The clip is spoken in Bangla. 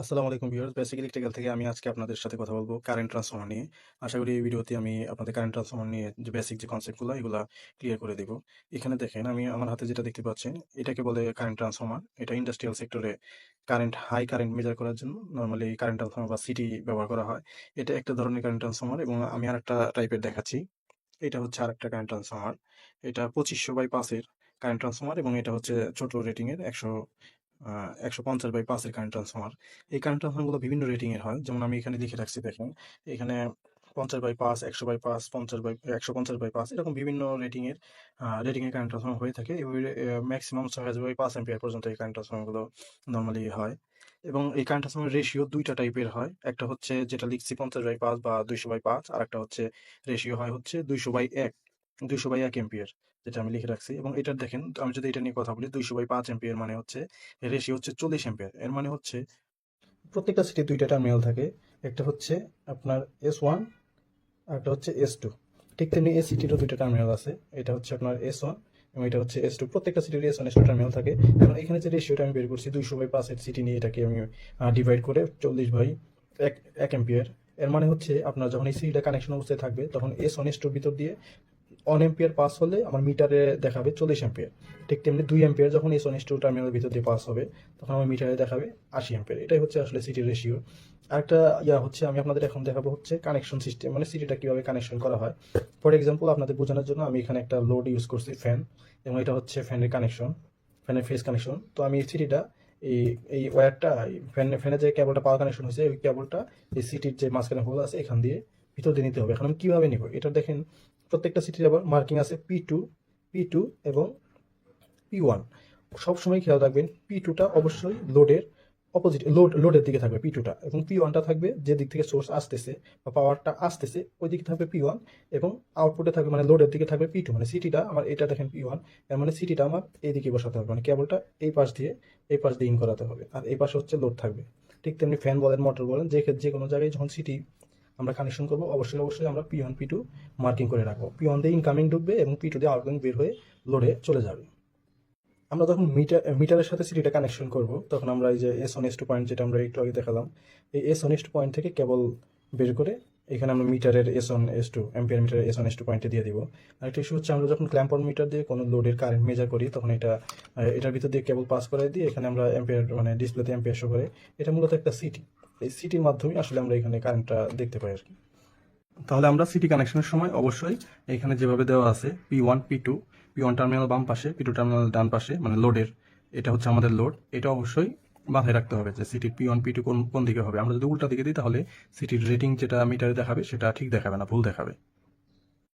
আসসালামু আলাইকুম ভিউয়ার্স, বেসিক ইলেকট্রিক্যাল থেকে আমি আজকে আপনাদের সাথে কথা বলবো কারেন্ট ট্রান্সফরমার নিয়ে। আশা করি এই ভিডিওতে আমি আপনাদের কারেন্ট ট্রান্সফরমার নিয়ে যে বেসিক যে কনসেপ্টগুলো এগুলা ক্লিয়ার করে দেব। এখানে দেখেন আমি আমার হাতে যেটা দেখতে পাচ্ছেন এটাকে বলে কারেন্ট ট্রান্সফরমার। এটা ইন্ডাস্ট্রিয়াল সেক্টরে হাই কারেন্ট মেজার করার জন্য নরমালি কারেন্ট ট্রান্সফরমার বা সিটি ব্যবহার করা হয়। এটা একটা ধরনের কারেন্ট ট্রান্সফরমার এবং আমি আরেকটা টাইপের দেখাচ্ছি। এটা হচ্ছে আরেকটা কারেন্ট ট্রান্সফরমার। এটা 2500/5 এর কারেন্ট ট্রান্সফরমার এবং এটা হচ্ছে ছোট রেটিং এর 150/5 এর কারেন্ট ট্রান্সফরমার। এই কারেন্ট ট্রান্সফরমারগুলো বিভিন্ন রেটিং এর হয়। যেমন আমি এখানে লিখে রাখছি দেখেন। এখানে 50/5, 100/5, 150/5 এরকম বিভিন্ন রেটিং এর কারেন্ট ট্রান্সফরমার হয়ে থাকে। ম্যাক্সিমাম 6000/5 অ্যাম্পিয়ার পর্যন্ত এই কারেন্ট ট্রান্সফরমারগুলো নরমালি হয়। এবং এই কারেন্ট ট্রান্সফরমার রেশিও ২ টা টাইপের হয়। একটা হচ্ছে যেটা লিখছি 50/5 বা 200/5, আরেকটা হচ্ছে রেশিও হয় হচ্ছে 200/1, 200/1 অ্যাম্পিয়ার, যেটা আমি লিখে রাখছি। এবং এটার দেখেন আমি যদি এটা নিয়ে কথা বলি 200/5 অ্যাম্পিয়ার মানে হচ্ছে রেশিও হচ্ছে 40 অ্যাম্পিয়ার। এর মানে হচ্ছে প্রত্যেকটা সিটির ২ টা টার্মিনাল থাকে। একটা হচ্ছে আপনার S1 আর একটা হচ্ছে S2। ঠিক তেমনি এই সিটিরও ২ টা টার্মিনাল আছে। এটা হচ্ছে আপনার S1 এবং এটা হচ্ছে S2। প্রত্যেকটা সিটির S1 S2 টার্মিনাল থাকে। এখন এখানে যে রেশিওটা আমি বের করছি 200/5 এর সিটি নিয়ে এটাকে আমি ডিভাইড করে 40/1 অ্যাম্পিয়ার। এর মানে হচ্ছে আপনার যখন এই সিটিটা কানেকশন অবস্থায় থাকবে তখন S1 S2 ভিতর দিয়ে 1 অ্যাম্পিয়ার পাস হলে আমার মিটারে দেখাবে 40 অ্যাম্পিয়ার। ঠিক তেমনি 2 অ্যাম্পিয়ার যখন S1 S2 টার্মিনালের ভিতর দিয়ে পাস হবে তখন আমার মিটারে দেখাবে 80 অ্যাম্পিয়ার। এটাই হচ্ছে আসলে সিটির রেশিও। আরেকটা হচ্ছে আমি আপনাদের এখন দেখাবো হচ্ছে কানেকশন সিস্টেম, মানে সিটিটা কিভাবে কানেকশন করা হয়। ফর এক্সাম্পল আপনাদের বোঝানোর জন্য আমি এখানে একটা লোড ইউজ করছি ফ্যান, এবং এটা হচ্ছে ফ্যানের কানেকশন, ফ্যানের ফেস কানেকশন। তো আমি এই সিটিটা এই এই ওয়্যারটা ফ্যানের যে কেবলটা পাওয়ার কানেকশন হয়েছে ওই কেবলটা এই সিটির যে মাঝখানে হোল আছে এখান দিয়ে ভিতর দিয়ে নিতে হবে। এখন আমি কিভাবে নিব এটা দেখেন। প্রত্যেকটা সিটির আবার মার্কিং আছে P2 এবং P1। সবসময় খেয়াল রাখবেন P2টা অবশ্যই লোডের দিকে থাকবে P2টা, এবং P1টা থাকবে যে দিক থেকে সোর্স আসতেছে বা পাওয়ারটা আসতেছে ওই দিকে থাকবে P1, এবং আউটপুটে থাকবে মানে লোডের দিকে থাকবে P2। মানে সিটিটা আমার এটা দেখেন P1, এর মানে সিটিটা আমার এইদিকে বসাতে হবে, মানে কেবলটা এই পাশ দিয়ে ইন করাতে হবে, আর এই পাশে হচ্ছে লোড থাকবে। ঠিক তেমনি ফ্যান বলেন মোটর বলেন যে কোনো জায়গায় যখন সিটি আমরা কানেকশন করবো অবশ্যই আমরা P1 P2 মার্কিং করে রাখবো। P1 দিয়ে ইনকামিং ঢুকবে এবং P2 দিয়ে আউটগোয়িং বের হয়ে লোডে চলে যাবে। আমরা যখন মিটারের সাথে সিটিটা কানেকশন করব তখন আমরা এই যে S1 S2 পয়েন্ট যেটা আমরা একটু আগে দেখালাম, এই S1 S2 পয়েন্ট থেকে কেবল বের করে এখানে আমরা মিটারের S1 S2 অ্যাম্পিয়ার মিটারের S1 S2 পয়েন্টে দিয়ে দিব। আরেকটা ইস্যু হচ্ছে আমরা যখন ক্ল্যাম্পার মিটার দিয়ে কোনো লোডের কারেন্ট মেজার করি তখন এটার ভিতর দিয়ে কেবল পাস করে দিয়ে এখানে আমরা অ্যাম্পিয়ার মানে ডিসপ্লেতে অ্যাম্পিয়ার শো করে। এটা মূলত একটা সিটি। এই সিটির মাধ্যমে আসলে আমরা এখানে কারেন্টটা দেখতে পাই আর কি। তাহলে আমরা সিটি কানেকশনের সময় অবশ্যই এখানে যেভাবে দেওয়া আছে P1 টার্মিনাল বাম পাশে, P2 টার্মিনাল ডান পাশে, মানে লোডের এটা হচ্ছে আমাদের লোড। এটা অবশ্যই মাথায় রাখতে হবে যে সিটির P1 P2 কোন কোন দিকে হবে। আমরা যদি উল্টা দিকে দিই তাহলে সিটির রেটিং যেটা মিটারে দেখাবে সেটা ঠিক দেখাবে না, ভুল দেখাবে।